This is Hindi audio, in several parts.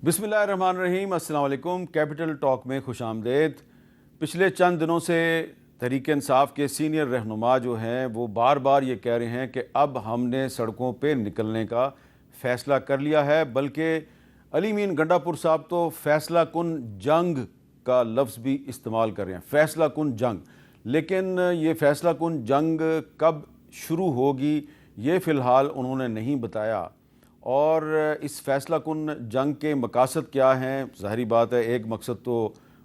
बिस्मिल्लाहिर्रहमानिर्रहीम, अस्सलाम वालेकुम। कैपिटल टॉक में खुश आमदेद। पिछले चंद दिनों से तहरीक इंसाफ के सीनियर रहनुमा जो हैं वो बार बार ये कह रहे हैं कि अब हमने सड़कों पे निकलने का फ़ैसला कर लिया है, बल्कि अली मीन गंडापुर साहब तो फ़ैसला कुन जंग का लफ्ज़ भी इस्तेमाल कर रहे हैं, फ़ैसला कुन जंग। लेकिन ये फ़ैसला कुन जंग कब शुरू होगी ये फ़िलहाल उन्होंने नहीं बताया। और इस फ़ैसला कुन जंग के मकासद क्या हैं? ज़ाहिरी बात है, एक मकसद तो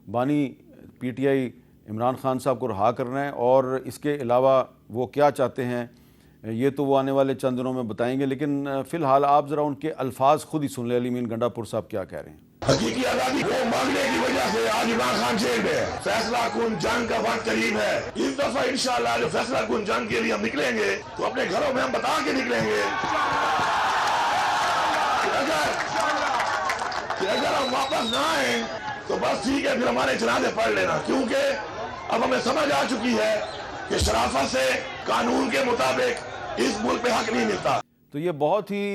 बानी पीटीआई इमरान खान साहब को रहा करना है, और इसके अलावा वो क्या चाहते हैं ये तो वो आने वाले चंद दिनों में बताएंगे। लेकिन फ़िलहाल आप ज़रा उनके अल्फाज खुद ही सुन लें। अली मीन गंडापुर साहब क्या कह रहे हैं। हकीकी आजादी को मांगने की वजह से आज इमरान खान जेल में है। फैसला कुन जंग का वक्त करीब है। इस दफा इंशाअल्लाह जो फैसला कुन जंग के लिए हम निकलेंगे तो अपने घरों में हम बता के निकलेंगे कि अगर हम वापस ना आए तो बस ठीक है, फिर हमारे जनाजे पढ़ लेना, क्योंकि अब हमें समझ आ चुकी है कि शराफत से कानून के मुताबिक इस मुल्क पे हक नहीं मिलता। तो ये बहुत ही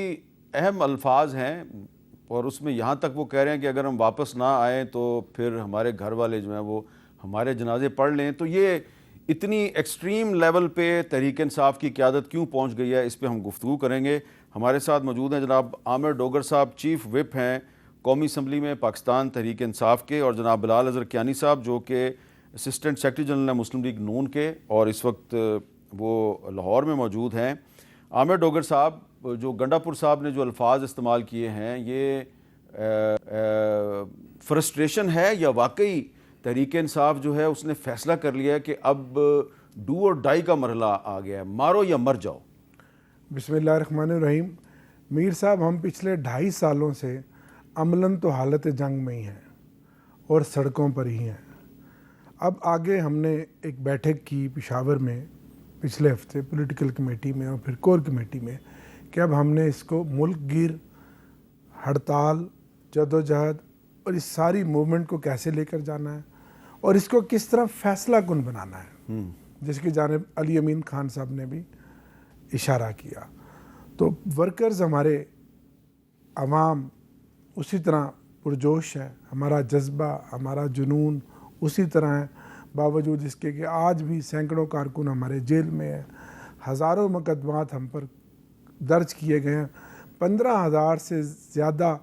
अहम अल्फाज हैं, और उसमें यहाँ तक वो कह रहे हैं कि अगर हम वापस ना आए तो फिर हमारे घर वाले जो हैं वो हमारे जनाजे पढ़ लें। तो ये इतनी एक्सट्रीम लेवल पे तहरीक इंसाफ की क़यादत क्यों पहुँच गई है, इस पर हम गुफ्तगू करेंगे। हमारे साथ मौजूद हैं जनाब आमिर डोगर साहब, चीफ विप हैं कौमी असम्बली में पाकिस्तान तहरीक इंसाफ के, और जनाब बिलाल अज़हर कियानी साहब जो कि असिस्टेंट सेक्रेटरी जनरल है मुस्लिम लीग नून के, और इस वक्त वो लाहौर में मौजूद हैं। आमिर डोगर साहब, जो गंडापुर साहब ने जो अल्फाज इस्तेमाल किए हैं, ये फ्रस्ट्रेशन है या वाकई तहरीक इंसाफ जो है उसने फ़ैसला कर लिया है कि अब डू और डाई का मरहला आ गया है, मारो या मर जाओ? बिस्मिल्लाहिर्रहमानिर्रहीम। मीर साहब, हम पिछले 2.5 सालों से अमलन तो हालत जंग में ही हैं और सड़कों पर ही हैं। अब आगे हमने एक बैठक की पेशावर में पिछले हफ्ते पॉलिटिकल कमेटी में और फिर कोर कमेटी में कि अब हमने इसको मुल्क गिर हड़ताल, जदोजहद और इस सारी मूवमेंट को कैसे लेकर जाना है और इसको किस तरह फैसला कुन बनाना है, जिसकी जानिब अली अमीन खान साहब ने भी इशारा किया। तो वर्कर्स हमारे, अवाम उसी तरह पुरजोश है, हमारा जज्बा, हमारा जुनून उसी तरह है, बावजूद इसके कि आज भी सैकड़ों कारकुन हमारे जेल में हैं, हज़ारों मुकदमात हम पर दर्ज किए गए हैं। 15,000 से ज़्यादा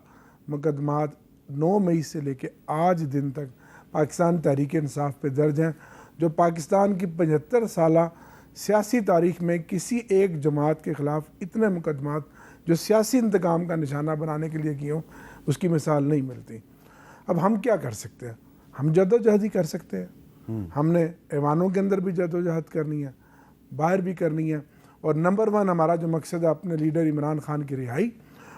मुकदमात 9 मई से लेके आज दिन तक पाकिस्तान तहरीक इंसाफ पे दर्ज हैं, जो पाकिस्तान की 75 साला सियासी तारीख में किसी एक जमात के ख़िलाफ़ इतने मुकदमात जो सियासी इंतकाम का निशाना बनाने के लिए किए हों, उसकी मिसाल नहीं मिलती। अब हम क्या कर सकते हैं? हम जद्दोजहद ही कर सकते हैं। हमने ऐवानों के अंदर भी जद्दोजहद करनी है, बाहर भी करनी है, और नंबर 1 हमारा जो मकसद है अपने लीडर इमरान खान की रिहाई,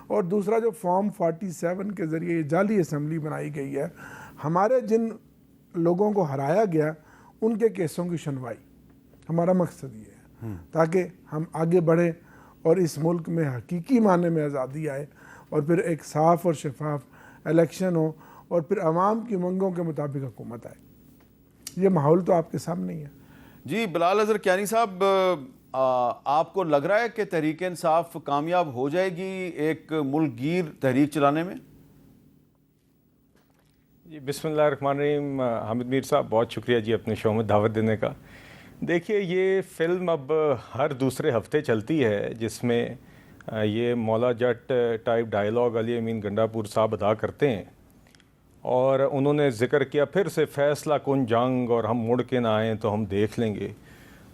और दूसरा जो फॉर्म 47 के ज़रिए ये जाली असम्बली बनाई गई है, हमारे जिन लोगों को हराया गया उनके केसों की सुनवाई, हमारा मकसद ये है ताकि हम आगे बढ़ें और इस मुल्क में हकीकी माने में आज़ादी आए, और फिर एक साफ़ और शफाफ इलेक्शन हो, और फिर आवाम की मंगों के मुताबिक हुकूमत आए। ये माहौल तो आपके सामने ही है। जी, बिलाल अज़हर कियानी साहब, आपको लग रहा है कि तहरीक इंसाफ कामयाब हो जाएगी एक मुल्कगीर तहरीक चलाने में? जी, बिस्मिल्लाहिर्रहमानिर्रहीम। हामिद मीर साहब, बहुत शुक्रिया जी अपने शो में दावत देने का। देखिए, ये फ़िल्म अब हर दूसरे हफ्ते चलती है जिसमें ये मौला जट टाइप डायलॉग अली अमीन गंडापुर साहब अदा करते हैं, और उन्होंने ज़िक्र किया फिर से फ़ैसला कुन जंग, और हम मुड़ के ना आएँ तो हम देख लेंगे।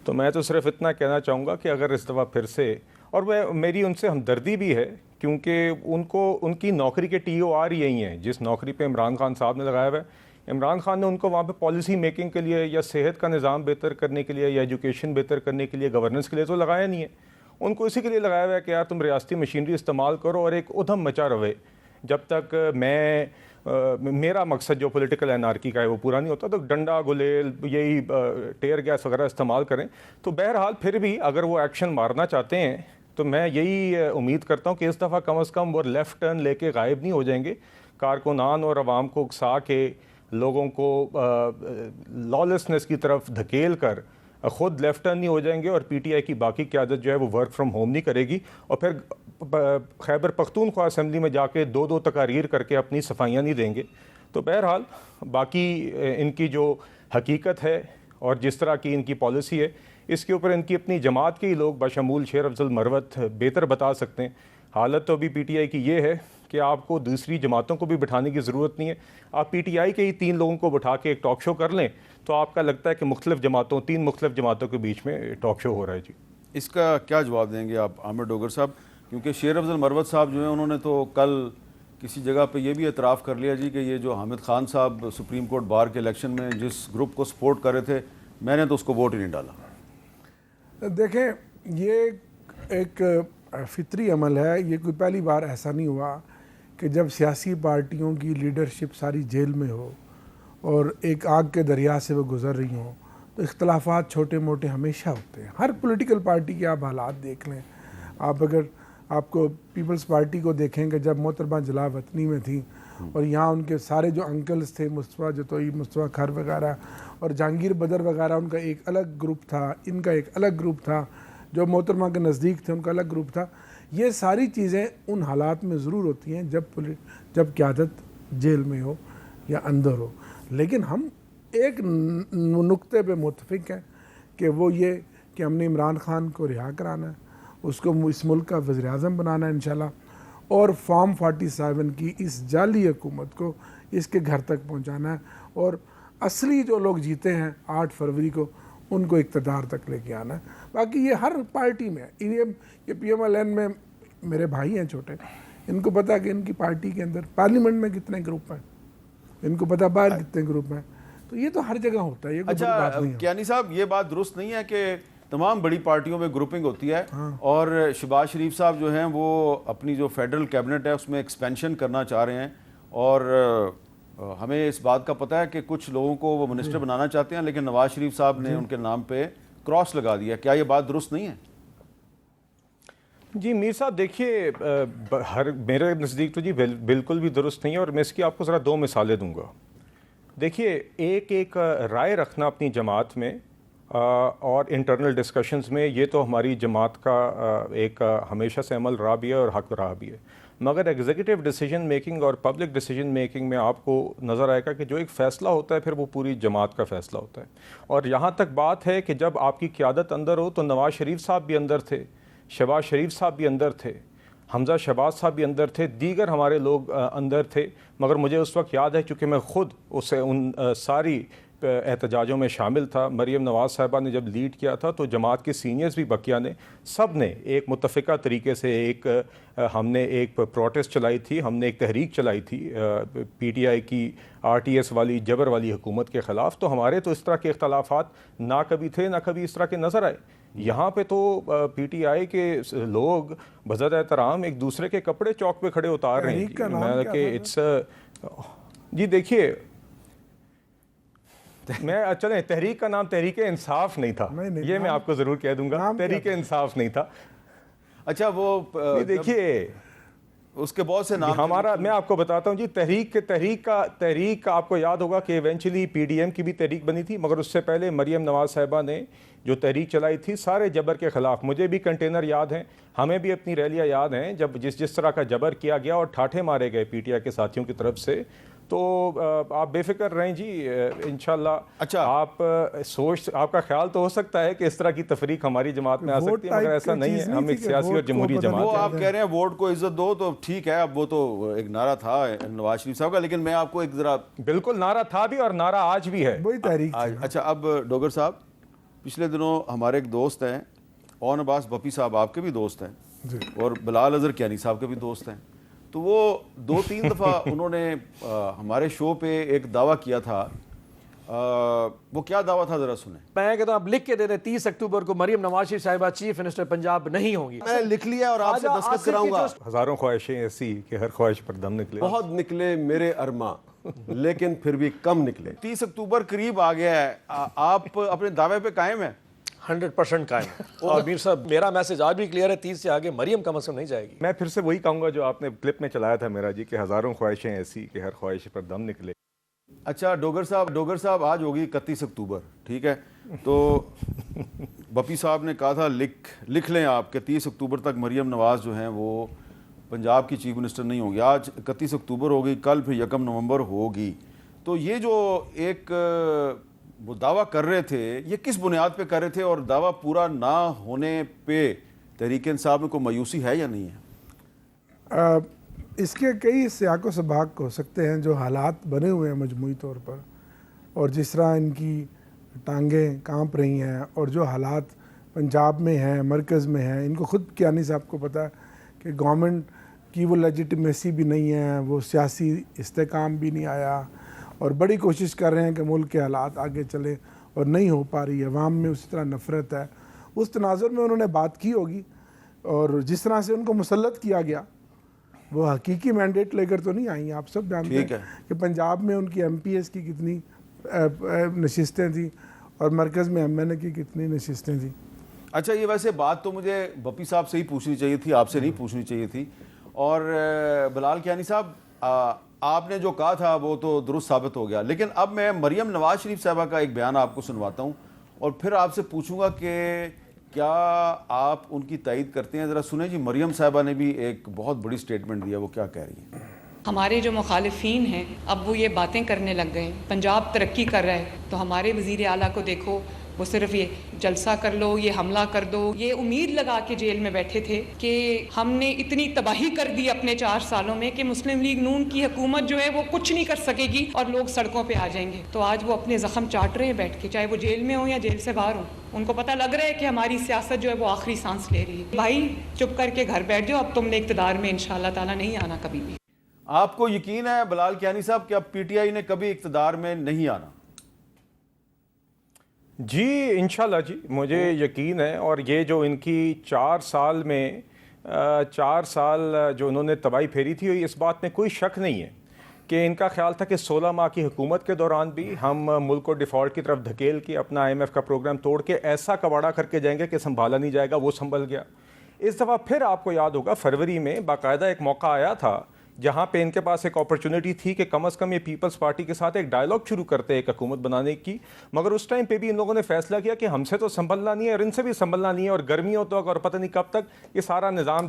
तो मैं तो सिर्फ इतना कहना चाहूँगा कि अगर इस दफ़ा फिर से, और मेरी उनसे हमदर्दी भी है, क्योंकि उनको उनकी नौकरी के TOR यही हैं जिस नौकरी पे इमरान खान साहब ने लगाया हुआ है। इमरान खान ने उनको वहाँ पे पॉलिसी मेकिंग के लिए या सेहत का निज़ाम बेहतर करने के लिए या एजुकेशन बेहतर करने के लिए, गवर्नेंस के लिए तो लगाया नहीं है। उनको इसी के लिए लगाया हुआ है कि यार तुम रियासती मशीनरी इस्तेमाल करो और एक उधम मचा रहे जब तक मेरा मकसद जो पॉलिटिकल एनार्की का है वो पूरा नहीं होता। तो डंडा गुलेल, यही टेयर गैस वगैरह इस्तेमाल करें। तो बहरहाल फिर भी अगर वो एक्शन मारना चाहते हैं तो मैं यही उम्मीद करता हूँ कि इस दफ़ा कम अज़ कम वो लेफ़्ट टर्न लेके गायब नहीं हो जाएंगे। कारकुनान और आवाम को उकसा के लोगों को लॉलेसनेस की तरफ धकेल कर ख़ुद लेफ्ट टर्न नहीं हो जाएंगे और पीटीआई की बाकी क़यादत जो है वो वर्क फ्राम होम नहीं करेगी और फिर खैबर पख्तूनख्वा असम्बली में जाके दो तकारीर करके अपनी सफाइयाँ नहीं देंगे। तो बहरहाल बाकी इनकी जो हकीकत है और जिस तरह की इनकी पॉलिसी है, इसके ऊपर इनकी अपनी जमात के ही लोग बशमूल शेर अफजल मरवत बेहतर बता सकते हैं। हालत तो अभी पीटीआई की ये है कि आपको दूसरी जमातों को भी बिठाने की ज़रूरत नहीं है। आप पीटीआई के ही 3 लोगों को बिठा के एक टॉक शो कर लें तो आपका लगता है कि मुख्तलिफ जमातों 3 मुख्तलिफ जमातों के बीच में टॉक शो हो रहा है। जी, इसका क्या जवाब देंगे आप आमिर डोगर साहब? क्योंकि शेर अफजल मरवत साहब जो हैं उन्होंने तो कल किसी जगह पे ये भी एतराफ़ कर लिया जी कि ये जो हामिद खान साहब सुप्रीम कोर्ट बार के इलेक्शन में जिस ग्रुप को सपोर्ट कर रहे थे, मैंने तो उसको वोट ही नहीं डाला। देखें, ये एक फितरी अमल है। ये कोई पहली बार ऐसा नहीं हुआ कि जब सियासी पार्टियों की लीडरशिप सारी जेल में हो और एक आग के दरिया से वो गुज़र रही हों तो इख्तलाफात छोटे मोटे हमेशा होते हैं। हर पॉलिटिकल पार्टी के आप हालात देख लें। आप अगर आपको पीपल्स पार्टी को देखेंगे जब मोहतरमा जला वतनी में थी और यहाँ उनके सारे जो अंकल्स थे, मुस्तफ़ा जतोई, मुस्तफ़ा खर वगैरह और जहांगीर बदर वगैरह, उनका एक अलग ग्रुप था, इनका एक अलग ग्रुप था, जो मोहतरमा के नज़दीक थे उनका अलग ग्रुप था। ये सारी चीज़ें उन हालात में ज़रूर होती हैं जब क़यादत जेल में हो या अंदर हो। लेकिन हम एक नुक्ते पे मुत्तफ़िक़ हैं कि वो ये कि हमने इमरान खान को रिहा कराना है, उसको इस मुल्क का वज़ीर-ए-आज़म बनाना है इंशाल्लाह, और फॉर्म 47 की इस जाली हुकूमत को इसके घर तक पहुंचाना है और असली जो लोग जीते हैं 8 फरवरी को उनको इक़्तिदार तक लेके आना है। बाकी ये हर पार्टी में है। ये PMLN में मेरे भाई हैं छोटे, इनको पता है कि इनकी पार्टी के अंदर पार्लियामेंट में कितने ग्रुप हैं, इनको पता बाहर कितने ग्रुप हैं। तो ये तो हर जगह होता है। ये कोई बड़ी बात नहीं है। कियानी साहब, ये बात दुरुस्त नहीं है कि तमाम बड़ी पार्टियों में ग्रुपिंग होती है और शहबाज शरीफ साहब जो हैं वो अपनी जो फेडरल कैबिनेट है उसमें एक्सपेंशन करना चाह रहे हैं और हमें इस बात का पता है कि कुछ लोगों को वो मिनिस्टर बनाना चाहते हैं, लेकिन नवाज शरीफ साहब ने उनके नाम पे क्रॉस लगा दिया। क्या ये बात दुरुस्त नहीं है? जी मीर साहब, देखिए मेरे नज़दीक तो जी बिल्कुल भी दुरुस्त नहीं है और मैं इसकी आपको ज़रा 2 मिसालें दूंगा। देखिए, एक राय रखना अपनी जमात में और इंटरनल डिस्कशंस में, ये तो हमारी जमात का एक हमेशा से अमल रहा भी है और हक रहा भी है। मगर एग्जीक्यूटिव डिसीजन मेकिंग और पब्लिक डिसीजन मेकिंग में आपको नज़र आएगा कि जो एक फ़ैसला होता है फिर वो पूरी जमात का फ़ैसला होता है। और यहाँ तक बात है कि जब आपकी क़यादत अंदर हो तो नवाज़ शरीफ साहब भी अंदर थे, शहबाज शरीफ साहब भी अंदर थे, हमजा शहबाज साहब भी अंदर थे, दीगर हमारे लोग अंदर थे। मगर मुझे उस वक्त याद है, चूँकि मैं ख़ुद उसे उन सारी एहतजाजों में शामिल था। मरीम नवाज़ साहिबा ने जब लीड किया था तो जमात के सीनियर्स भी बकिया ने सब ने एक मुत्तफ़िका तरीके से हमने एक प्रोटेस्ट चलाई थी, हमने एक तहरीक चलाई थी PTI की RTS वाली जबर वाली हुकूमत के ख़िलाफ़। तो हमारे तो इस तरह के इख्तलाफात ना कभी थे ना कभी इस तरह के नज़र आए। यहाँ पे तो PTI के लोग बज़द एहतराम एक दूसरे के कपड़े चौक पे खड़े उतार रहे हैं। जी देखिए, मैं चलें, तहरीक का नाम तहरीक इंसाफ नहीं था, ये मैं आपको ज़रूर कह दूंगा, तहरीक इंसाफ नहीं था। अच्छा, वो देखिए उसके बहुत से नाम हमारा, मैं आपको बताता हूँ जी, तहरीक का आपको याद होगा कि इवेंचुअली PDM की भी तहरीक बनी थी, मगर उससे पहले मरीम नवाज साहिबा ने जो तहरीक चलाई थी सारे जबर के ख़िलाफ़। मुझे भी कंटेनर याद हैं, हमें भी अपनी रैलियाँ याद हैं जब जिस तरह का जबर किया गया और ठाठे मारे गए PTI के साथियों की तरफ से। तो आप बेफिक्र रहें जी, इंशाल्लाह। अच्छा, आपका ख्याल तो हो सकता है कि इस तरह की तफरीक हमारी जमात में आ सकती है, मगर ऐसा नहीं है। हम एक सियासी और जमहूरी जमात है। आप कह रहे हैं वोट को इज्जत दो, तो ठीक है, अब वो तो एक नारा था नवाज शरीफ साहब का, लेकिन मैं आपको एक जरा, बिल्कुल नारा था भी और नारा आज भी है, वही तहरीक। अच्छा, अब डोगर साहब, पिछले दिनों हमारे एक दोस्त हैं ओन अब्बास बपी साहब, आपके भी दोस्त हैं, और बिलाल अजहर कियानी साहब के भी दोस्त हैं। तो वो 2-3 दफ़ा उन्होंने हमारे शो पे एक दावा किया था। वो क्या दावा था, जरा सुने। मैं कहता हूं आप लिख के दे दें 30 अक्टूबर को मरीम नवाज शरीफ साहिबा चीफ मिनिस्टर पंजाब नहीं होंगी। मैंने लिख लिया और आपसे दस्तखत कराऊंगा। हजारों ख्वाहिशें ऐसी कि हर ख्वाहिश पर दम निकले। बहुत निकले मेरे अरमा, लेकिन फिर भी कम निकले। 30 अक्टूबर करीब आ गया है, आप अपने दावे पे कायम है? 100% कायम। और मीर साहब, मेरा मैसेज आज भी क्लियर है, 30 से आगे मरियम कम से कम नहीं जाएगी। मैं फिर से वही कहूँगा जो आपने क्लिप में चलाया था मेरा जी, कि हज़ारों ख्वाहिशें ऐसी कि हर ख्वाहिश पर दम निकले। अच्छा डोगर साहब, आज होगी 31 अक्टूबर, ठीक है? तो बपी साहब ने कहा था लिख लें आप कि 30 अक्टूबर तक मरीम नवाज़ जो हैं वो पंजाब की चीफ मिनिस्टर नहीं होगी। आज 31 अक्टूबर होगी, कल फिर 1 नवंबर होगी। तो ये जो एक वो दावा कर रहे थे, ये किस बुनियाद पे कर रहे थे, और दावा पूरा ना होने पे तहरीक इंसाफ में कोई मायूसी है या नहीं है? इसके कई सियाक व सबाक हो सकते हैं जो हालात बने हुए हैं मजमूई तौर पर, और जिस तरह इनकी टांगें कांप रही हैं और जो हालात पंजाब में हैं, मरकज़ में हैं। इनको ख़ुद कियानी साहब को पता है कि गवर्नमेंट की वो लेजिटिमेसी भी नहीं है, वो सियासी इस्तेकाम भी नहीं आया, और बड़ी कोशिश कर रहे हैं कि मुल्क के हालात आगे चले और नहीं हो पा रही है। अवाम में उसी तरह नफ़रत है। उस तनाजुर में उन्होंने बात की होगी, और जिस तरह से उनको मुसल्लत किया गया वो हकीकी मैंडेट लेकर तो नहीं आई। आप सब जानते हैं कि पंजाब में उनकी MPS की कितनी नशिस्तें थी और मरकज़ में MNA की कितनी नशिस्तें थी। अच्छा, ये वैसे बात तो मुझे बपी साहब से ही पूछनी चाहिए थी, आपसे नहीं पूछनी चाहिए थी। और बिलाल कियानी साहब, आपने जो कहा था वो तो दुरुस्त साबित हो गया, लेकिन अब मैं मरीम नवाज शरीफ साहबा का एक बयान आपको सुनवाता हूँ और फिर आपसे पूछूंगा कि क्या आप उनकी तायीद करते हैं। ज़रा सुने जी, मरीम साहबा ने भी एक बहुत बड़ी स्टेटमेंट दिया, वो क्या कह रही हैं। हमारे जो मुखालिफिन हैं अब वो ये बातें करने लग गए हैं, पंजाब तरक्की कर रहा है तो हमारे वज़ीर आला को देखो, वो सिर्फ ये जलसा कर लो, ये हमला कर दो, ये उम्मीद लगा के जेल में बैठे थे कि हमने इतनी तबाही कर दी अपने 4 सालों में कि मुस्लिम लीग नून की हुकूमत जो है वो कुछ नहीं कर सकेगी और लोग सड़कों पे आ जाएंगे। तो आज वो अपने ज़ख्म चाट रहे हैं बैठ के, चाहे वो जेल में हो या जेल से बाहर हो। उनको पता लग रहा है कि हमारी सियासत जो है वो आखिरी सांस ले रही है। भाई चुप करके घर बैठ जाओ, अब तुमने इक़्तिदार में इंशाअल्लाह ताला नहीं आना कभी भी। आपको यकीन है बिलाल कियानी साहब कि अब PTI ने कभी इक़्तिदार में नहीं आना? जी इंशाल्लाह जी, मुझे यकीन है। और ये जो इनकी 4 साल में 4 साल जो उन्होंने तबाही फेरी थी, इस बात में कोई शक नहीं है कि इनका ख्याल था कि 16 माह की हुकूमत के दौरान भी हम मुल्क को डिफ़ॉल्ट की तरफ धकेल के अपना IMF का प्रोग्राम तोड़ के ऐसा कबाड़ा करके जाएंगे कि संभाला नहीं जाएगा। वो संभल गया। इस दफ़ा फिर आपको याद होगा फरवरी में बाकायदा एक मौका आया था जहाँ पे इनके पास एक अपॉर्चुनिटी थी कि कम से कम ये पीपल्स पार्टी के साथ एक डायलॉग शुरू करते एक हुकूमत बनाने की। मगर उस टाइम पे भी इन लोगों ने फैसला किया कि हमसे तो संभलना नहीं है और इनसे भी संभलना नहीं है, और गर्मियों तक और पता नहीं कब तक ये सारा निज़ाम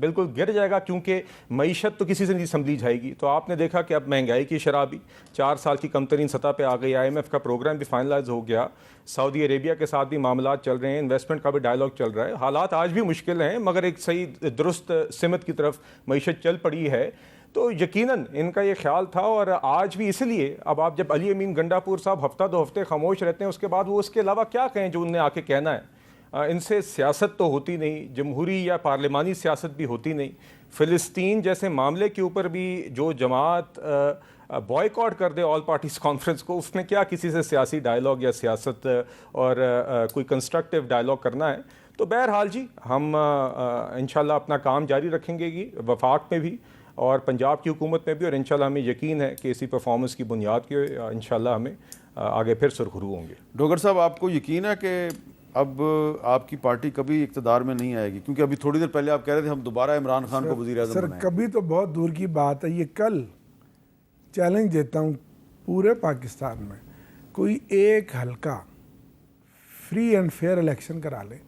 बिल्कुल गिर जाएगा, क्योंकि मईशत तो किसी से नहीं संभली जाएगी। तो आपने देखा कि अब महंगाई की शरह भी 4 साल की कमतरीन सतह पर आ गई, IMF का प्रोग्राम भी फाइनलाइज हो गया, सऊदी अरेबिया के साथ भी मामलात चल रहे हैं, इन्वेस्टमेंट का भी डायलॉग चल रहा है। हालात आज भी मुश्किल हैं मगर एक सही दुरुस्त सिमत की तरफ मईशत चल पड़ी है। तो यकीनन इनका ये ख्याल था, और आज भी इसलिए अब आप जब अली अमीन गंडापुर साहब हफ्ता 2 हफ्ते खामोश रहते हैं, उसके बाद वो उसके अलावा क्या कहें जो उन्हें आके कहना है। इनसे सियासत तो होती नहीं, जमहूरी या पार्लिमानी सियासत भी होती नहीं। फ़िलिस्तीन जैसे मामले के ऊपर भी जो जमात बॉयकॉट कर दे ऑल पार्टीज़ कॉन्फ्रेंस को, उसमें क्या किसी से सियासी डायलॉग या सियासत और कोई कंस्ट्रक्टिव डायलॉग करना है। तो बहरहाल जी, हम इंशाल्लाह अपना काम जारी रखेंगे कि वफाक में भी और पंजाब की हुकूमत में भी, और इंशाल्लाह हमें यकीन है कि इसी परफॉर्मेंस की बुनियाद के इंशाल्लाह हमें आगे फिर सुरखरू होंगे। डोगर साहब, आपको यकीन है कि अब आपकी पार्टी कभी इक़्तिदार में नहीं आएगी? क्योंकि अभी थोड़ी देर पहले आप कह रहे थे हम दोबारा इमरान खान को वज़ीर आज़म बनाएंगे। कभी तो बहुत दूर की बात है। ये कल चैलेंज देता हूँ पूरे पाकिस्तान में कोई एक हल्का फ्री एंड फेयर इलेक्शन करा ले,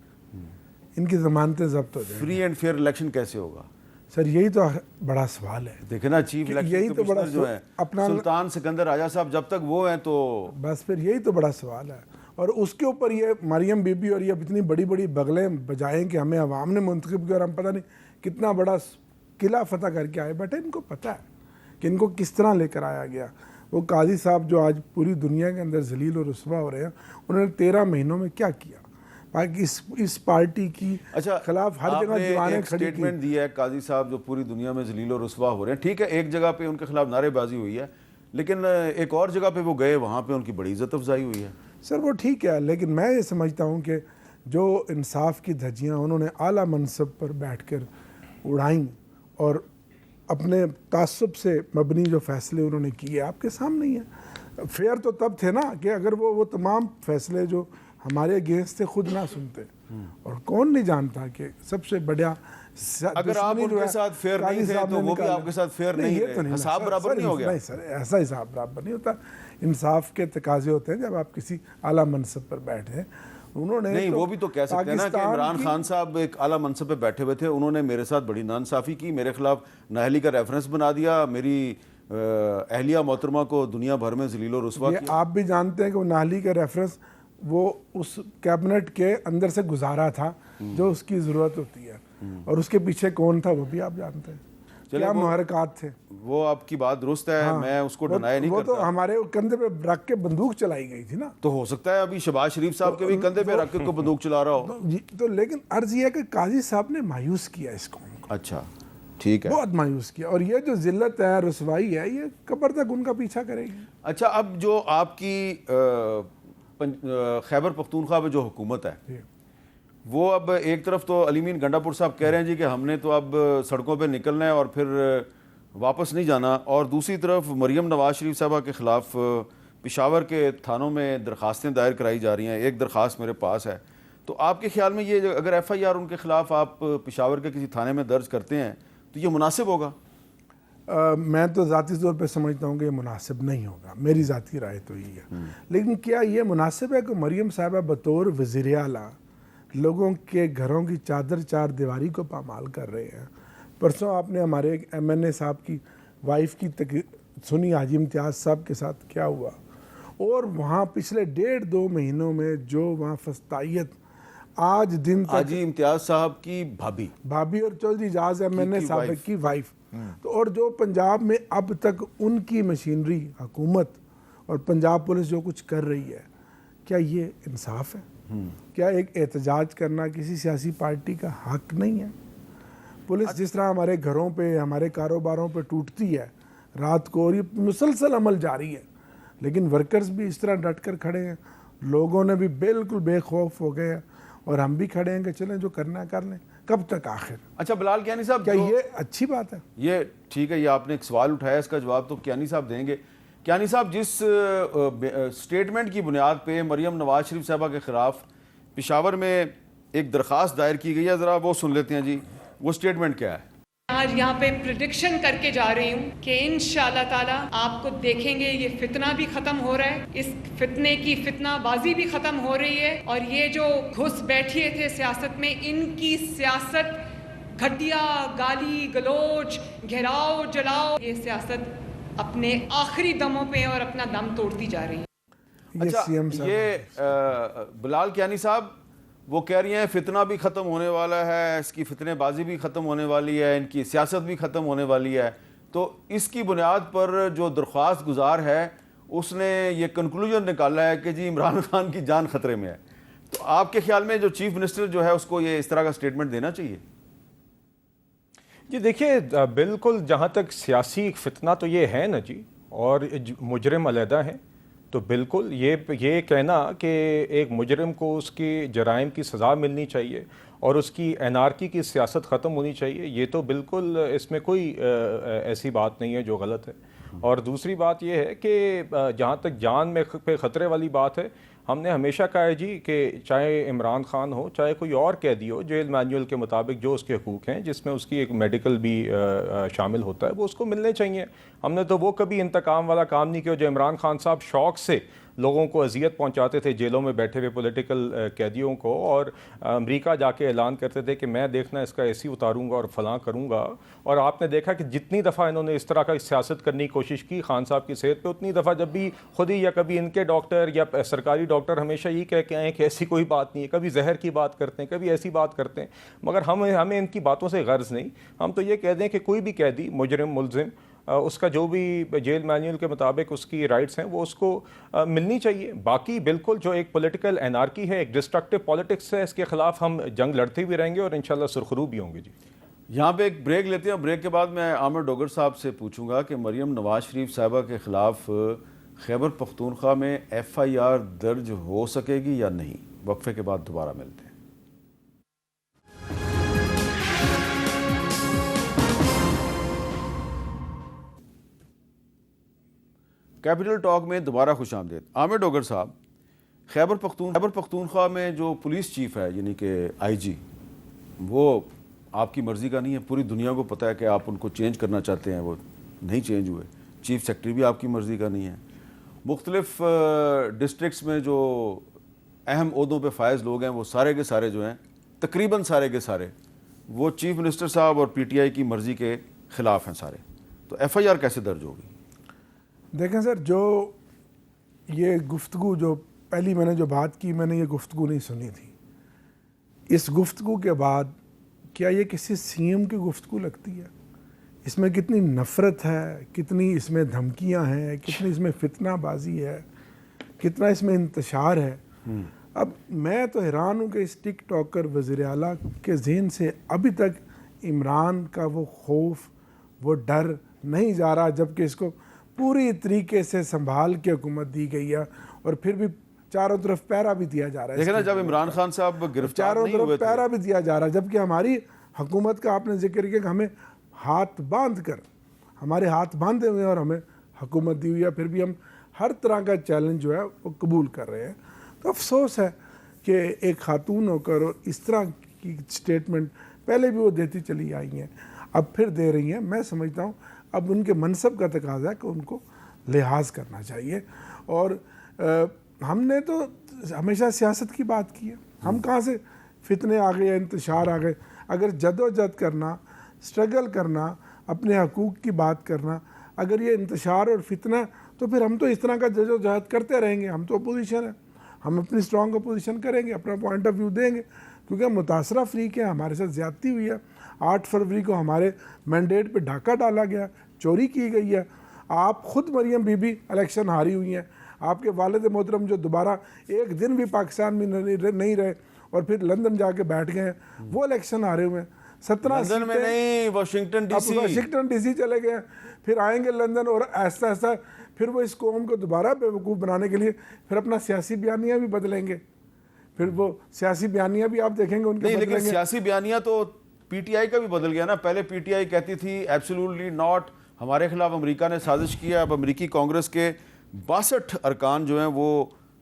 इनकी ज़मानतें जब्त हो जाए। फ्री एंड फेयर इलेक्शन कैसे होगा सर? यही तो बड़ा सवाल है। देखे ना, चीफ इलेक्शन यही तो बड़ा जो है अपना सुल्तान सिकंदर राजा साहब, जब तक वो हैं तो बस फिर यही तो बड़ा सवाल है। और उसके ऊपर ये मरियम बीबी और ये इतनी बड़ी बड़ी बगलें बजाएं कि हमें अवाम ने मुंतखब किया और हम पता नहीं कितना बड़ा किला फतह करके आए। बेटे, इनको पता है कि इनको किस तरह लेकर आया गया। वो काजी साहब जो आज पूरी दुनिया के अंदर जलील और रुस्वा हो रहे हैं, उन्होंने 13 महीनों में क्या किया इस पार्टी की खिलाफ हर जगह दीवारें खड़ी की। स्टेटमेंट दिया है काजी साहब जो पूरी दुनिया में जलील और रुस्वा हो रहे हैं। ठीक है, एक जगह पे उनके खिलाफ नारेबाजी हुई है, लेकिन एक और जगह पे वो गए, वहाँ पे उनकी बड़ी इज्जत अफजाई हुई है। सर वो ठीक है, लेकिन मैं ये समझता हूँ कि जो इंसाफ की धज्जियाँ उन्होंने आला मनसब पर बैठ कर उड़ाई और अपने तासुब से मबनी जो फैसले उन्होंने किए आपके सामने ही है। फेयर तो तब थे ना कि अगर वो तमाम फैसले जो हमारे अगेंस्ट थे खुद ना सुनते। और कौन नहीं जानता कि सबसे बड़ा अगर आप उनके साथ फेयर नहीं थे तो वो भी आपके साथ फेयर नहीं ये तो रहे, हिसाब बराबर नहीं हो गया। नहीं सर, ऐसा हिसाब बराबर नहीं होता। इंसाफ के तकाजे होते हैं जब आप किसी आला मनसब पर बैठे हैं। उन्होंने नहीं, वो भी तो कह सकते हैं ना कि इमरान खान साहब एक आला मनसब पे बैठे हुए थे, उन्होंने मेरे साथ बड़ी नाइंसाफ़ी की, मेरे खिलाफ नाअहली का रेफरेंस बना दिया, मेरी अहलिया मोहतरमा को दुनिया भर में ज़लील और रुस्वा ये किया। आप भी जानते हैं कि वो नाअहली का रेफरेंस वो उस कैबिनेट के अंदर से गुजारा था जो उसकी ज़रूरत होती है, और उसके पीछे कौन था वो भी आप जानते हैं, क्या मुहरकात थे। वो आपकी बात दुरुस्त है, हाँ, मैं उसको डिनाई नहीं वो करता। तो हमारे कंधे पे रख के बंदूक चलाई गई थी ना। तो हो सकता है अभी शहबाज शरीफ साहब के भी कंधे पे रख के को बंदूक चला रहा हो। तो लेकिन अर्ज ये है कि काजी साहब ने मायूस किया इस कौम को, अच्छा ठीक है, बहुत मायूस किया, और ये जो जिल्लत है, रसवाई है, ये कब्र तक उनका पीछा करेगी। अच्छा, अब जो आपकी खैबर पख्तूनख्वा में जो हुकूमत है वो अब एक तरफ तो अलीमीन गंडापुर साहब कह रहे हैं जी कि हमने तो अब सड़कों पे निकलना है और फिर वापस नहीं जाना, और दूसरी तरफ मरियम नवाज शरीफ साहबा के ख़िलाफ़ पेशावर के थानों में दरख्वास्तें दायर कराई जा रही हैं। एक दरख्वास्त मेरे पास है, तो आपके ख्याल में ये अगर FIR उनके ख़िलाफ़ आप पेशावर के किसी थाने में दर्ज करते हैं तो ये मुनासिब होगा? मैं तो ज़ाती तौर पे समझता हूँ कि ये मुनासिब नहीं होगा, मेरी ज़ाती राय तो यही है। लेकिन क्या ये मुनासिब है कि मरियम साहिबा बतौर वज़ीर आला लोगों के घरों की चादर चार दीवारी को पामाल कर रहे हैं? परसों आपने हमारे एक MNA साहब की वाइफ की सुनी हाजी इम्तियाज़ साहब के साथ क्या हुआ, और वहाँ पिछले 1.5-2 महीनों में जो वहाँ फस्तायत आज दिन तक, हाजी इम्तियाज़ साहब की भाभी और चौधरी इजाज़ MNA साहब की वाइफ, तो और जो पंजाब में अब तक उनकी मशीनरी हुकूमत और पंजाब पुलिस जो कुछ कर रही है, क्या ये इंसाफ है? क्या एक एहतजाज करना किसी सियासी पार्टी का हक नहीं है? पुलिस जिस तरह हमारे घरों पे, हमारे कारोबारों पे टूटती है रात को, और ये मुसलसल अमल जारी है, लेकिन वर्कर्स भी इस तरह डट कर खड़े हैं, लोगों ने भी बिल्कुल बेखौफ हो गए हैं, और हम भी खड़े हैं कि चलें जो करना है कर लें। कब तक आखिर? अच्छा बिलाल कियानी साहब, क्या ये अच्छी बात है? ये ठीक है, ये आपने एक सवाल उठाया, इसका जवाब तो कियानी साहब देंगे। कियानी साहब, जिस स्टेटमेंट की बुनियाद पे मरियम नवाज शरीफ साहबा के ख़िलाफ़ पेशावर में एक दरख्वास्त दायर की गई है, ज़रा वो सुन लेते हैं जी, वो स्टेटमेंट क्या है? आज यहाँ पे प्रिडिक्शन करके जा रही हूँ कि इंशाल्लाह ताला आपको देखेंगे ये फितना भी ख़त्म हो रहा है, इस फितने की फितनाबाजी भी ख़त्म हो रही है, और ये जो घुस बैठे थे सियासत में, इनकी सियासत घटिया गाली गलोच घेराव जलाओ, ये सियासत अपने आखिरी दमों पे और अपना दम तोड़ती जा रही है। अच्छा, ये बिलाल कियानी साहब वो कह रही हैं फितना भी ख़त्म होने वाला है, इसकी फितनेबाजी भी ख़त्म होने वाली है, इनकी सियासत भी ख़त्म होने वाली है, तो इसकी बुनियाद पर जो दरख्वास्त गुजार है उसने ये कंक्लूजन निकाला है कि जी इमरान खान की जान ख़तरे में है। तो आपके ख्याल में जो चीफ मिनिस्टर जो है उसको ये इस तरह का स्टेटमेंट देना चाहिए? जी देखिए, बिल्कुल जहाँ तक सियासी फितना तो ये है ना जी, और मुजरिम अलहदा हैं, तो बिल्कुल ये कहना कि एक मुजरिम को उसकी जराइम की सज़ा मिलनी चाहिए और उसकी एनार्की की सियासत ख़त्म होनी चाहिए, ये तो बिल्कुल इसमें कोई ऐसी बात नहीं है जो गलत है। और दूसरी बात ये है कि जहाँ तक जान में पे ख़तरे वाली बात है, हमने हमेशा कहा है जी कि चाहे इमरान खान हो चाहे कोई और कैदी हो, जेल मैनुअल के मुताबिक जो उसके हकूक़ हैं, जिसमें उसकी एक मेडिकल भी शामिल होता है, वो उसको मिलने चाहिए। हमने तो वो कभी इंतकाम वाला काम नहीं किया जो इमरान खान साहब शौक़ से लोगों को अजियत पहुंचाते थे, जेलों में बैठे हुए पॉलिटिकल कैदियों को, और अमेरिका जाके ऐलान करते थे कि मैं देखना इसका ऐसी उतारूंगा और फलां करूंगा। और आपने देखा कि जितनी दफ़ा इन्होंने इस तरह का सियासत करने की कोशिश की खान साहब की सेहत पे, उतनी दफ़ा जब भी खुद ही या कभी इनके डॉक्टर या सरकारी डॉक्टर हमेशा यही कह के आए कि ऐसी कोई बात नहीं है, कभी जहर की बात करते हैं, कभी ऐसी बात करते हैं, मगर हमें इनकी बातों से गर्ज नहीं। हम तो ये कह दें कि कोई भी कैदी, मुजरिम, मुलजिम, उसका जो भी जेल मैनुअल के मुताबिक उसकी राइट्स हैं वो उसको मिलनी चाहिए। बाकी बिल्कुल जो एक पॉलिटिकल एनार्की है, एक डिस्ट्रक्टिव पॉलिटिक्स है, इसके ख़िलाफ़ हम जंग लड़ते भी रहेंगे और इंशाल्लाह सुरखरू भी होंगे जी। यहाँ पे एक ब्रेक लेते हैं, ब्रेक के बाद मैं आमिर डोगर साहब से पूछूंगा कि मरियम नवाज शरीफ साहिबा के ख़िलाफ़ खैबर पख्तूनख्वा में FIR दर्ज हो सकेगी या नहीं। वक्फे के बाद दोबारा मिलते हैं। कैपिटल टॉक में दोबारा खुश आमदीद। आमिर डोगर साहब, खैबर पख्तूनख्वा में जो पुलिस चीफ है यानी कि IG, वो आपकी मर्ज़ी का नहीं है, पूरी दुनिया को पता है कि आप उनको चेंज करना चाहते हैं, वो नहीं चेंज हुए। चीफ सेक्रेटरी भी आपकी मर्ज़ी का नहीं है। मुख्तलिफ डिस्ट्रिक्ट्स में जो अहम ओहदों पे फायज लोग हैं वो सारे के सारे जो हैं, तकरीबन सारे के सारे, वो चीफ मिनिस्टर साहब और PTI की मर्ज़ी के ख़िलाफ़ हैं सारे। तो FIR कैसे दर्ज होगी? देखें सर, जो ये गुफ्तगू जो पहली मैंने जो बात की, मैंने ये गुफ्तगू नहीं सुनी थी। इस गुफ्तगू के बाद क्या ये किसी CM की गुफ्तगू लगती है? इसमें कितनी नफ़रत है, कितनी इसमें धमकियां हैं, कितनी इसमें फितनाबाजी है, कितना इसमें इंतशार है। अब मैं तो हैरान हूँ कि इस टिकटॉकर वज़ीर आला के ज़हन से अभी तक इमरान का वो खौफ, वो डर नहीं जा रहा, जबकि इसको पूरी तरीके से संभाल के हुकूमत दी गई है और फिर भी चारों तरफ पैरा भी दिया जा रहा है। देखिए ना, जब इमरान खान साहब गिरफ्तार चारों नहीं हुए तरफ थे, पैरा भी दिया जा रहा है, जबकि हमारी हुकूमत का आपने जिक्र किया कि हमें हाथ बांध कर, हमारे हाथ बांधे हुए हैं और हमें हुकूमत दी हुई है, फिर भी हम हर तरह का चैलेंज जो है वो कबूल कर रहे हैं। तो अफसोस है कि एक खातून होकर और इस तरह की स्टेटमेंट पहले भी वो देती चली आई हैं, अब फिर दे रही हैं। मैं समझता हूँ अब उनके मनसब का तकाजा है कि उनको लिहाज करना चाहिए। और हमने तो हमेशा सियासत की बात की है, हम कहाँ से फितने आ गए, इंतशार आ गए। अगर जदोजहद करना, स्ट्रगल करना, अपने हकूक़ की बात करना, अगर ये इंतशार और फितना, तो फिर हम तो इस तरह का जदोजहद करते रहेंगे। हम तो अपोजिशन है, हम अपनी स्ट्रॉन्ग अपोजिशन करेंगे, अपना पॉइंट ऑफ व्यू देंगे, क्योंकि हम मुतासरा अफरीक हैं, हमारे साथ ज़्यादती हुई है। 8 फरवरी को हमारे मैंडेट पे डाका डाला गया, चोरी की गई है। आप ख़ुद मरियम बीबी इलेक्शन हारी हुई हैं, आपके वालिद मोहतरम जो दोबारा एक दिन भी पाकिस्तान में नहीं रहे और फिर लंदन जाके बैठ गए हैं, वो इलेक्शन हारे हुए हैं। 17 लंदन में नहीं, वाशिंगटन DC चले गए, फिर आएंगे लंदन, और ऐसा ऐसा फिर वो इस कौम को दोबारा बेवकूफ़ बनाने के लिए फिर अपना सियासी बयानिया भी बदलेंगे। फिर वो सियासी बयानिया भी आप देखेंगे उनके नहीं, लेकिन बदलेंगे। सियासी बयानिया तो PTI का भी बदल गया ना। पहले PTI कहती थी एब्सोल्युटली नॉट, हमारे खिलाफ अमेरिका ने साजिश किया। अब अमेरिकी कांग्रेस के 62 अरकान जो हैं वो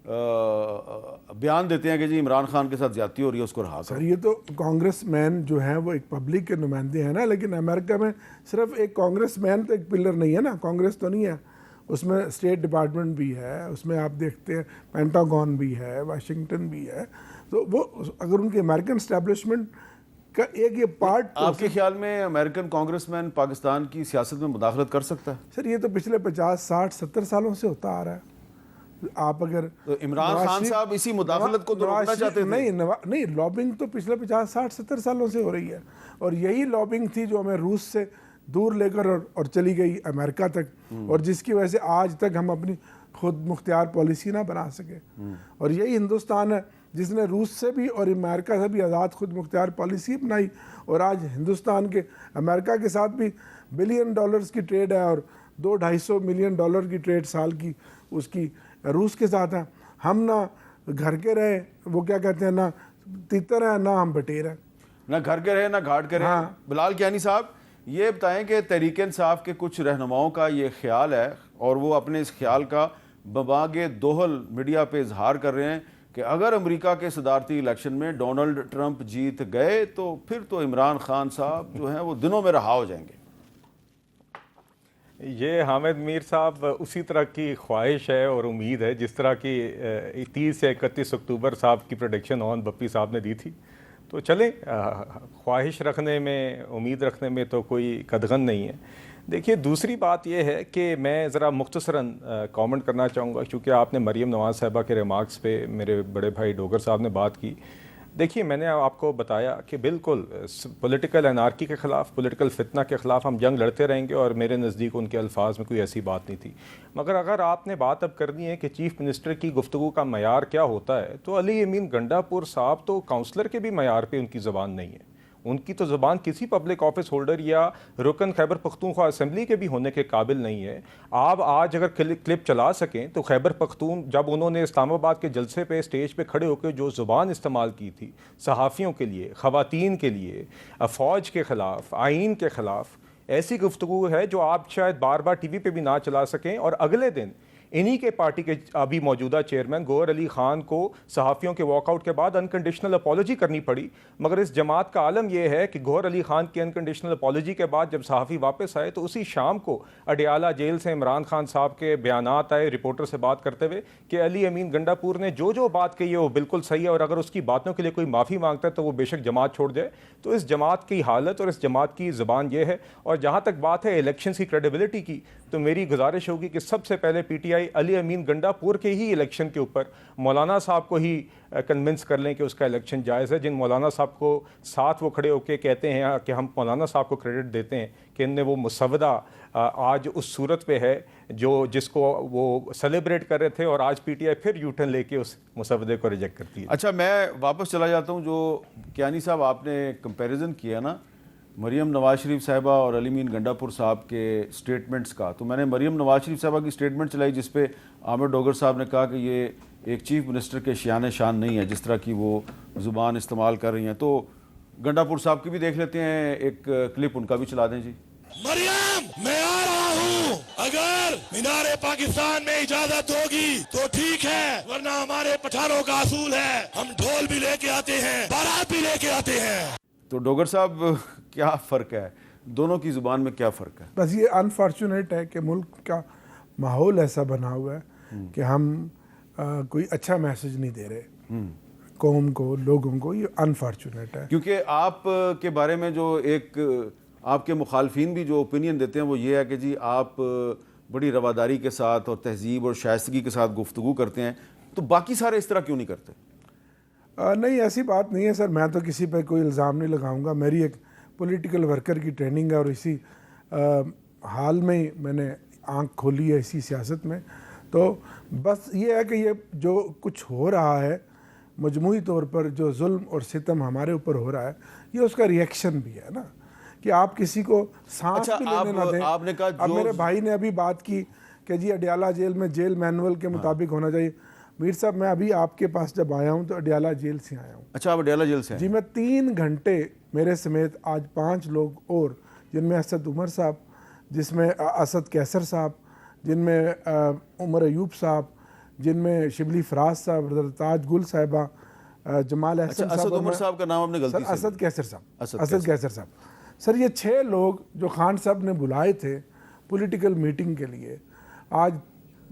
बयान देते हैं कि जी इमरान खान के साथ ज्यादती हो रही है, उसको रहा सर करो। ये तो कांग्रेस मैन जो है वो एक पब्लिक के नुमाइंदे हैं ना, लेकिन अमेरिका में सिर्फ एक कांग्रेस मैन तो एक पिलर नहीं है ना, कांग्रेस तो नहीं है, उसमें स्टेट डिपार्टमेंट भी है, उसमें आप देखते हैं पेंटागन भी है, वाशिंगटन भी है। तो वो अगर उनके अमेरिकन स्टैब्लिशमेंट का एक ये पार्ट, आपके ख्याल में अमेरिकन कांग्रेसमैन पाकिस्तान की सियासत में मुदाखलत कर सकता है? सर ये तो पिछले 50, 60, 70 सालों से होता आ रहा है। आप अगर तो इमरान खान साहब इसी मुदाखलत को तो रोकना चाहते थे। नहीं, लॉबिंग तो पिछले 50, 60, 70 सालों से हो रही है, और यही लॉबिंग थी जो हमें रूस से दूर लेकर और चली गई अमेरिका तक, और जिसकी वजह से आज तक हम अपनी खुद मुख्तियार पॉलिसी ना बना सके। और यही हिंदुस्तान है जिसने रूस से भी और अमेरिका से भी आज़ाद खुद मुख्तियार पॉलिसी अपनाई, और आज हिंदुस्तान के अमेरिका के साथ भी $1 बिलियन की ट्रेड है, और $200-250 मिलियन की ट्रेड साल की उसकी रूस के साथ है। हम ना घर के रहे, वो क्या कहते हैं, ना तितर है ना हम बटेर है, ना घर के रहे ना घाट के रहे। हाँ। बिलाल कियानी साहब, ये बताएं कि तहरीक इंसाफ के कुछ रहनुमाओं का ये ख्याल है, और वो अपने इस ख्याल का बबागे दोहल मीडिया पे इजहार कर रहे हैं कि अगर अमेरिका के सदारती इलेक्शन में डोनाल्ड ट्रंप जीत गए तो फिर तो इमरान खान साहब जो हैं वो दिनों में रहा हो जाएंगे। ये हामिद मीर साहब उसी तरह की ख्वाहिश है और उम्मीद है जिस तरह की 30 से 31 अक्टूबर साहब की प्रेडिक्शन ऑन बप्पी साहब ने दी थी। तो चलें, ख्वाहिश रखने में, उम्मीद रखने में तो कोई कदगन नहीं है। देखिए, दूसरी बात यह है कि मैं ज़रा मुख्तसरन कमेंट करना चाहूँगा, क्योंकि आपने मरीम नवाज़ साहिबा के रिमार्क्स पे मेरे बड़े भाई डोगर साहब ने बात की। देखिए, मैंने आपको बताया कि बिल्कुल पॉलिटिकल एनार्की के ख़िलाफ़, पॉलिटिकल फितना के ख़िलाफ़ हम जंग लड़ते रहेंगे, और मेरे नज़दीक उनके अल्फाज में कोई ऐसी बात नहीं थी। मगर अगर आपने बात अब करनी है कि चीफ़ मिनिस्टर की गुफ्तगू का मयार क्या होता है, तो अली अमीन गंडापुर साहब तो काउंसलर के भी मयार पे उनकी ज़बान नहीं है। उनकी तो ज़बान किसी पब्लिक ऑफिस होल्डर या रुकन खैबर पख्तूनख्वा असेंबली के भी होने के काबिल नहीं है। आप आज अगर क्लिप चला सकें तो खैबर पख्तून, जब उन्होंने इस्लामाबाद के जलसे पे स्टेज पे खड़े होकर जो ज़ुबान इस्तेमाल की थी सहाफ़ियों के लिए, ख़वातीन के लिए, फ़ौज के ख़िलाफ़, आइन के ख़िलाफ़, ऐसी गुफ्तगू है जो आप शायद बार बार TV पे भी ना चला सकें, और अगले दिन इन्हीं के पार्टी के अभी मौजूदा चेयरमैन गौहर अली खान को सहाफ़ियों के वॉकआउट के बाद अनकंडीशनल अपॉलॉजी करनी पड़ी। मगर इस जमात का आलम यह है कि गौहर अली खान की अनकंडीशनल अपॉलॉजी के बाद जब सहाफ़ी वापस आए तो उसी शाम को अडियाला जेल से इमरान खान साहब के बयानात आए रिपोर्टर से बात करते हुए कि अली अमीन गंडापुर ने जो बात कही है वो बिल्कुल सही है और अगर उसकी बातों के लिए कोई माफ़ी मांगता है तो वो बेशक जमात छोड़ जाए। तो इस जमात की हालत और इस जमात की ज़बान ये है। और जहाँ तक बात है इलेक्शंस की क्रेडिबिलिटी की, तो मेरी गुजारिश होगी कि सबसे पहले पीटीआई अली अमीन गंडापुर के ही इलेक्शन के ऊपर मौलाना साहब को ही कन्विंस कर लें कि उसका इलेक्शन जायज़ है। जिन मौलाना साहब को साथ वो खड़े होकर कहते हैं कि हम मौलाना साहब को क्रेडिट देते हैं कि इनने वो मुसवदा आज उस सूरत पे है जिसको वो सेलिब्रेट कर रहे थे, और आज पीटीआई फिर यूटर्न लेके उस मुसवदे को रिजेक्ट करती है। अच्छा, मैं वापस चला जाता हूँ। जो कियानी साहब आपने कंपैरिजन किया ना मरियम नवाज शरीफ साहिबा और अली अमीन गंडापुर साहब के स्टेटमेंट्स का, तो मैंने मरियम नवाज शरीफ साहिबा की स्टेटमेंट चलाई जिस पे आमिर डोगर साहब ने कहा कि ये एक चीफ मिनिस्टर के शान शान नहीं है जिस तरह की वो ज़ुबान इस्तेमाल कर रही हैं। तो गंडापुर साहब की भी देख लेते हैं, एक क्लिप उनका भी चला दें जी। मरियम, मैं आ रहा हूँ, अगर मीनारे पाकिस्तान में इजाजत होगी तो ठीक है, वरना हमारे पठानों का असूल है, हम ढोल भी लेके आते हैं, बारात भी लेके आते हैं। तो डोगर साहब, क्या फ़र्क है दोनों की ज़ुबान में, क्या फ़र्क है? बस ये अनफॉर्चुनेट है कि मुल्क का माहौल ऐसा बना हुआ है कि हम कोई अच्छा मैसेज नहीं दे रहे कौम को, लोगों को। ये अनफॉर्चुनेट है क्योंकि आप के बारे में जो एक आपके मुखालफिन भी जो ओपिनियन देते हैं वो ये है कि जी आप बड़ी रवादारी के साथ और तहजीब और शाइस्तगी के साथ गुफ्तगू करते हैं, तो बाकी सारे इस तरह क्यों नहीं करते? नहीं, ऐसी बात नहीं है सर। मैं तो किसी पर कोई इल्ज़ाम नहीं लगाऊंगा। मेरी एक पॉलिटिकल वर्कर की ट्रेनिंग है और इसी हाल में ही मैंने आंख खोली है इसी सियासत में। तो बस ये है कि ये जो कुछ हो रहा है मजमूई तौर पर, जो जुल्म और सितम हमारे ऊपर हो रहा है, ये उसका रिएक्शन भी है ना, कि आप किसी को सांस अच्छा, भी लेने ना दें। आपने कहा अब मेरे भाई ने अभी बात की कि जी अडियाला जेल में जेल मैनुअल के मुताबिक होना चाहिए। मीर साहब, मैं अभी आपके पास जब आया हूँ तो अडियाला जेल से आया हूँ। अच्छा, आप अडियाला जेल से हैं? जी, मैं 3 घंटे, मेरे समेत आज 5 लोग और, जिनमें असद उमर साहब, जिसमें असद कैसर साहब, जिनमें उमर अयूब साहब, जिनमें शिबली फराज साहब, ताज गुल साहिबा, जमाल अच्छा, अहसन असद साहब, उमर साहब का नाम आपने गलती से, असद कैसर साहब, असद असद कैसर साहब। सर, ये 6 लोग जो खान साहब ने बुलाए थे पॉलिटिकल मीटिंग के लिए, आज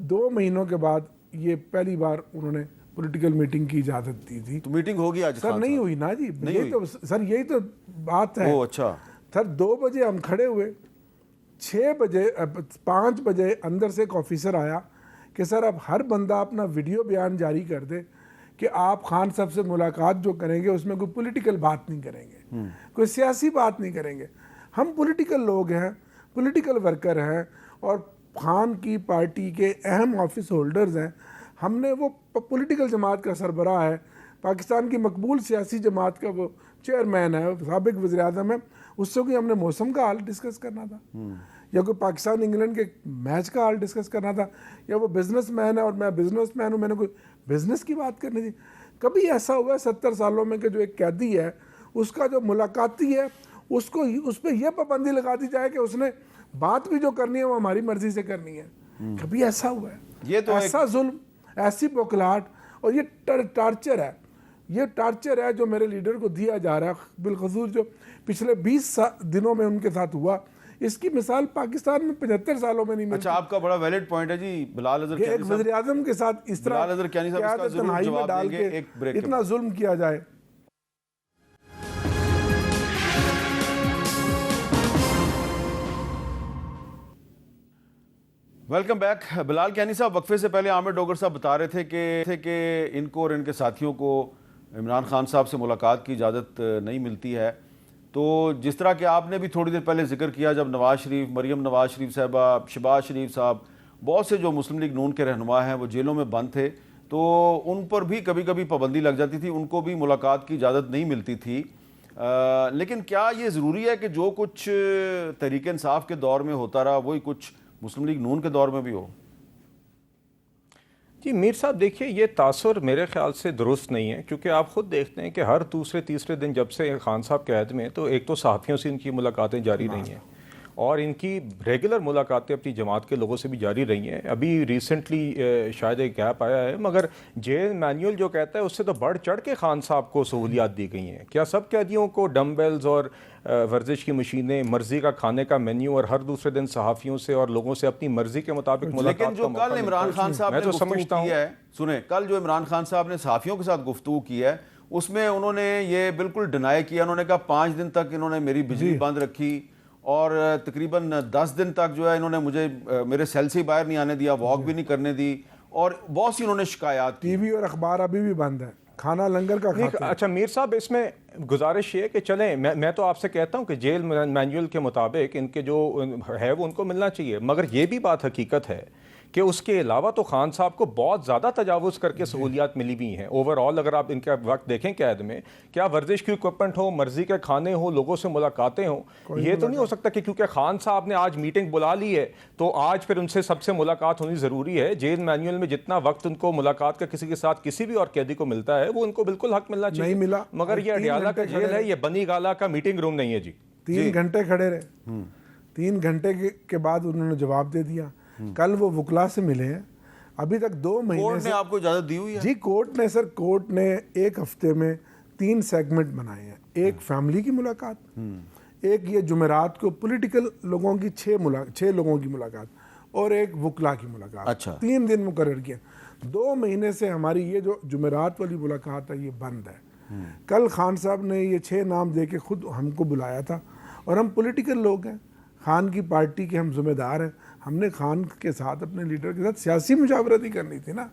2 महीनों के बाद ये पहली बार उन्होंने पॉलिटिकल मीटिंग की इजाज़त दी थी। तो मीटिंग होगी आज? सर नहीं हुई ना जी, यही तो सर, यही तो बात है। ओह अच्छा। सर 2 बजे हम खड़े हुए, 6 बजे 5 बजे अंदर से एक ऑफिसर आया कि सर अब हर बंदा अपना वीडियो बयान जारी कर दे कि आप खान साहब से मुलाकात जो करेंगे उसमें कोई पॉलिटिकल बात नहीं करेंगे, कोई सियासी बात नहीं करेंगे। हम पॉलिटिकल लोग हैं, पॉलिटिकल वर्कर हैं और खान की पार्टी के अहम ऑफिस होल्डर्स हैं। हमने वो पॉलिटिकल जमात का सरबराह है, पाकिस्तान की मकबूल सियासी जमात का वो चेयरमैन है, साबिक वज़ीर आज़म है, उससे कोई हमने मौसम का हाल डिस्कस करना था, या कोई पाकिस्तान इंग्लैंड के मैच का हाल डिस्कस करना था, या वो बिजनेसमैन है और मैं बिजनेसमैन हूँ, मैंने कोई बिजनेस की बात करनी थी? कभी ऐसा हुआ है 70 सालों में कि जो एक कैदी है उसका जो मुलाकाती है उसको उस पर यह पाबंदी लगा दी जाए कि उसने बात भी जो करनी है वो हमारी मर्जी से करनी है? कभी ऐसा हुआ है? ये तो ऐसा जुल्म, ऐसी बौखलाहट और ये टार्चर है, ये टार्चर है जो मेरे लीडर को दिया जा रहा है, बिलखसूस जो पिछले 20 दिनों में उनके साथ हुआ। इसकी मिसाल पाकिस्तान में 75 सालों में नहीं मिलती। अच्छा, आपका बड़ा वैलिड पॉइंट है जी। बिलाल अजहर एक वज़ीर आज़म के साथ इस तरह तन्हाई में डाल के इतना जुल्म किया जाए। Welcome back. बिलाल कियानी साहब, वक्फे से पहले आमिर डोगर साहब बता रहे थे कि इनको और इनके साथियों को इमरान खान साहब से मुलाकात की इजाज़त नहीं मिलती है। तो जिस तरह के आपने भी थोड़ी देर पहले जिक्र किया, जब नवाज शरीफ, मरियम नवाज शरीफ साहबा, शहबाज शरीफ साहब, बहुत से जो मुस्लिम लीग नून के रहनुमा हैं वो जेलों में बंद थे, तो उन पर भी कभी कभी पाबंदी लग जाती थी, उनको भी मुलाकात की इजाज़त नहीं मिलती थी। लेकिन क्या ये ज़रूरी है कि जो कुछ तहरीक इंसाफ के दौर में होता रहा वही कुछ मुस्लिम लीग नून के दौर में भी हो? जी मीर साहब, देखिए ये तासुर मेरे ख्याल से दुरुस्त नहीं है, क्योंकि आप ख़ुद देखते हैं कि हर दूसरे तीसरे दिन जब से खान साहब कैद में, तो एक तो सहाफ़ियों से इनकी मुलाकातें जारी रही हैं और इनकी रेगुलर मुलाकातें अपनी जमात के लोगों से भी जारी रही हैं। अभी रिसेंटली शायद एक गैप आया है, मगर जेल मैनुअल जो कहता है उससे तो बढ़ चढ़ के खान साहब को सहूलियात दी गई हैं। क्या सब कैदियों को डम्बेल्स और वर्जिश की मशीनें, मर्जी का खाने का मेन्यू और हर दूसरे दिन सहाफ़ियों से और लोगों से अपनी मर्जी के मुताबिक मुलाकात लेकिन जो कल इमरान खान साहब ने तो गुफ्तगू समझता की है, सुने, कल जो इमरान खान साहब ने सहाफ़ियों के साथ गुफ्तगू की है उसमें उन्होंने ये बिल्कुल डिनाई किया। उन्होंने कहा 5 दिन तक इन्होंने मेरी बिजली बंद रखी और तकरीबन 10 दिन तक जो है इन्होंने मुझे मेरे सेल से बाहर नहीं आने दिया, वॉक भी नहीं करने दी और बहुत सी उन्होंने शिकायत की। टीवी और अखबार अभी भी बंद है, खाना लंगर का खाते हैं। अच्छा मीर साहब, इसमें गुजारिश ये कि चलें, मैं तो आपसे कहता हूं कि जेल मैनुअल के मुताबिक इनके जो है वो उनको मिलना चाहिए, मगर ये भी बात हकीकत है कि उसके अलावा तो खान साहब को बहुत ज़्यादा तजावुज़ करके सहूलियात मिली हुई हैं। ओवरऑल अगर आप इनका वक्त देखें कैद में, क्या वर्जिश की इक्विपमेंट हो, मर्जी के खाने हो, लोगों से मुलाकातें हों, ये तो नहीं हो सकता कि क्योंकि खान साहब ने आज मीटिंग बुला ली है तो आज फिर उनसे सबसे मुलाकात होनी ज़रूरी है। जेल मैनुअल में जितना वक्त उनको मुलाकात का किसी के साथ किसी भी और कैदी को मिलता है वो उनको बिल्कुल हक मिलना चाहिए। नहीं मिला, मगर ये अडियाला का जेल है, ये बनी गाला का मीटिंग रूम नहीं है जी। 3 घंटे खड़े रहे, 3 घंटे के बाद उन्होंने जवाब दे दिया। कल वो वकला से मिले हैं, अभी तक 2 महीने कोर्ट ने आपको इजाजत दी हुई है? जी कोर्ट ने 1 हफ्ते में 3 सेगमेंट बनाए हैं। एक फैमिली की मुलाकात, एक ये जुमेरात को पॉलिटिकल लोगों की 6 लोगों की मुलाकात और एक वकला की मुलाकात। अच्छा। 3 दिन मुकर्रर किए। 2 महीने से हमारी ये जो जुमेरात वाली मुलाकात है ये बंद है। कल खान साहब ने ये 6 नाम दे के खुद हमको बुलाया था और हम पॉलिटिकल लोग हैं, खान की पार्टी के हम जिम्मेदार हैं। हमने खान के साथ, अपने लीडर के साथ सियासी मुशावरत ही करनी थी ना।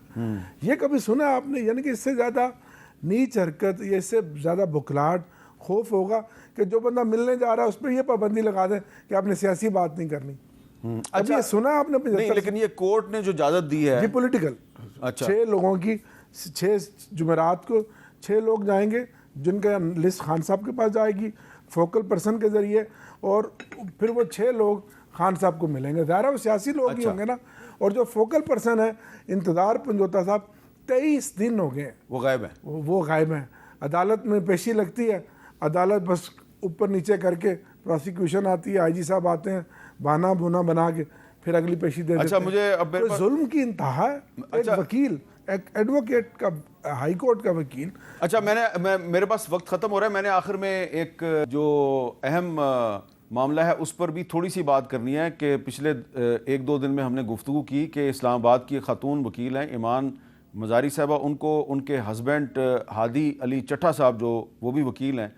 ये कभी सुना आपने? यानी कि इससे ज़्यादा नीच हरकत या इससे ज़्यादा बुखलाहट, खौफ होगा कि जो बंदा मिलने जा रहा है उस पर यह पाबंदी लगा दें कि आपने सियासी बात नहीं करनी। अच्छा, ये सुना आपने? नहीं, लेकिन ये कोर्ट ने जो इजाजत दी है ये पॉलिटिकल। अच्छा। 6 लोगों की 6 जुमेरात को 6 लोग जाएंगे जिनका लिस्ट खान साहब के पास जाएगी फोकल पर्सन के जरिए, और फिर वो 6 लोग खान साहब को मिलेंगे। ज़ाहिर है वो सियासी लोग ही होंगे ना। और जो फोकल पर्सन है इंतज़ार पंजोता साहब, 23 दिन हो गए वो गायब है। वो गायब हैं। अदालत में पेशी लगती है, अदालत बस ऊपर नीचे करके, प्रोसिक्यूशन आती है, आईजी साहब आते हैं, बहाना बुना बना के फिर अगली पेशी दे देते हैं। मुझे अब तो जुल्म की इंतहा है। एक वकील, एक एडवोकेट का, हाई कोर्ट का वकील। अच्छा, मेरे पास वक्त ख़त्म हो रहा है। मैंने आखिर में एक जो अहम मामला है उस पर भी थोड़ी सी बात करनी है कि पिछले 1-2 दिन में हमने गुफ्तगू की कि इस्लामाबाद की खातून वकील हैं ईमान मज़ारी साहबा, उनको उनके हस्बैंड हादी अली चट्ठा साहब जो वो भी वकील हैं,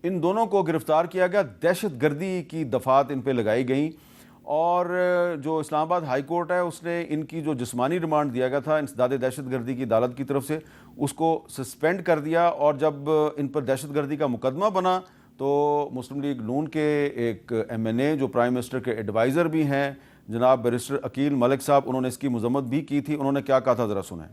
इन दोनों को गिरफ़्तार किया गया। दहशत गर्दी की दफ़ात इन पर लगाई गई और जो इस्लामाबाद हाई कोर्ट है उसने इनकी जो जिस्मानी रिमांड दिया गया था इंसदाद दहशत गर्दी की अदालत की तरफ से, उसको सस्पेंड कर दिया। और जब इन पर दहशत गर्दी का मुकदमा बना तो मुस्लिम लीग नून के एक MNA जो प्राइम मिनिस्टर के एडवाइज़र भी हैं जनाब बैरिस्टर अकील मलिक साहब, उन्होंने इसकी मजम्मत भी की थी। उन्होंने क्या कहा था ज़रा सुने।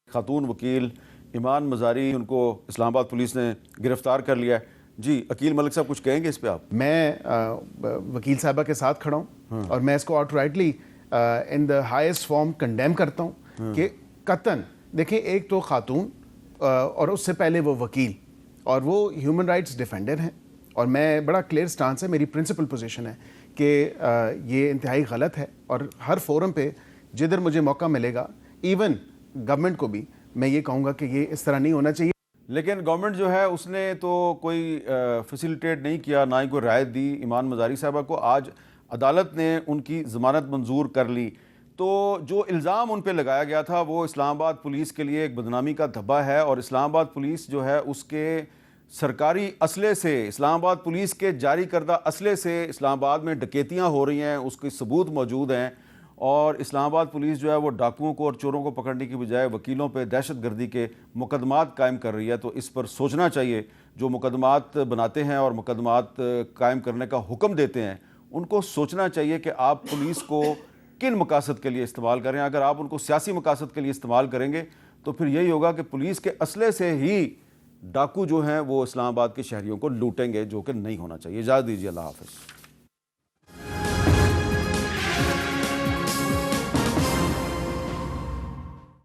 खातून वकील ईमान मज़ारी, उनको इस्लामाबाद पुलिस ने गिरफ़्तार कर लिया है। जी अकील मलिक साहब कुछ कहेंगे इस पे आप? मैं वकील साहबा के साथ खड़ा हूँ और मैं इसको outrightly in the highest form condemn करता हूँ कि कतन देखिए, एक तो खातून और उससे पहले वो वकील और वो ह्यूमन राइट्स डिफेंडर हैं। और मैं बड़ा क्लियर स्टांस है, मेरी प्रिंसिपल पोजीशन है कि ये इंतहाई गलत है और हर फोरम पे जिधर मुझे मौका मिलेगा, इवन गवर्नमेंट को भी मैं ये कहूँगा कि ये इस तरह नहीं होना चाहिए। लेकिन गवर्नमेंट जो है उसने तो कोई फैसिलिटेट नहीं किया, ना ही कोई राहत दी ईमान मज़ारी साहबा को। आज अदालत ने उनकी ज़मानत मंजूर कर ली। तो जो इल्ज़ाम उन पर लगाया गया था वो इस्लामाबाद पुलिस के लिए एक बदनामी का धब्बा है और इस्लामाबाद पुलिस जो है उसके सरकारी असले से, इस्लामाबाद पुलिस के जारी करदा असले से इस्लामाबाद में डकैतियाँ हो रही हैं, उसके सबूत मौजूद हैं। और इस्लामाबाद पुलिस जो है वो डाकुओं को और चोरों को पकड़ने की बजाय वकीलों पे दहशत गर्दी के मुकदमात कायम कर रही है। तो इस पर सोचना चाहिए, जो मुकदमात बनाते हैं और मुकदमात कायम करने का हुक्म देते हैं, उनको सोचना चाहिए कि आप पुलिस को किन मकासद के लिए इस्तेमाल करें। अगर आप उनको सियासी मकासद के लिए इस्तेमाल करेंगे तो फिर यही होगा कि पुलिस के असले से ही डाकू जो हैं वो इस्लामाबाद के शहरियों को लूटेंगे, जो कि नहीं होना चाहिए। इजाज़त दीजिए, अल्लाह हाफ़िज़।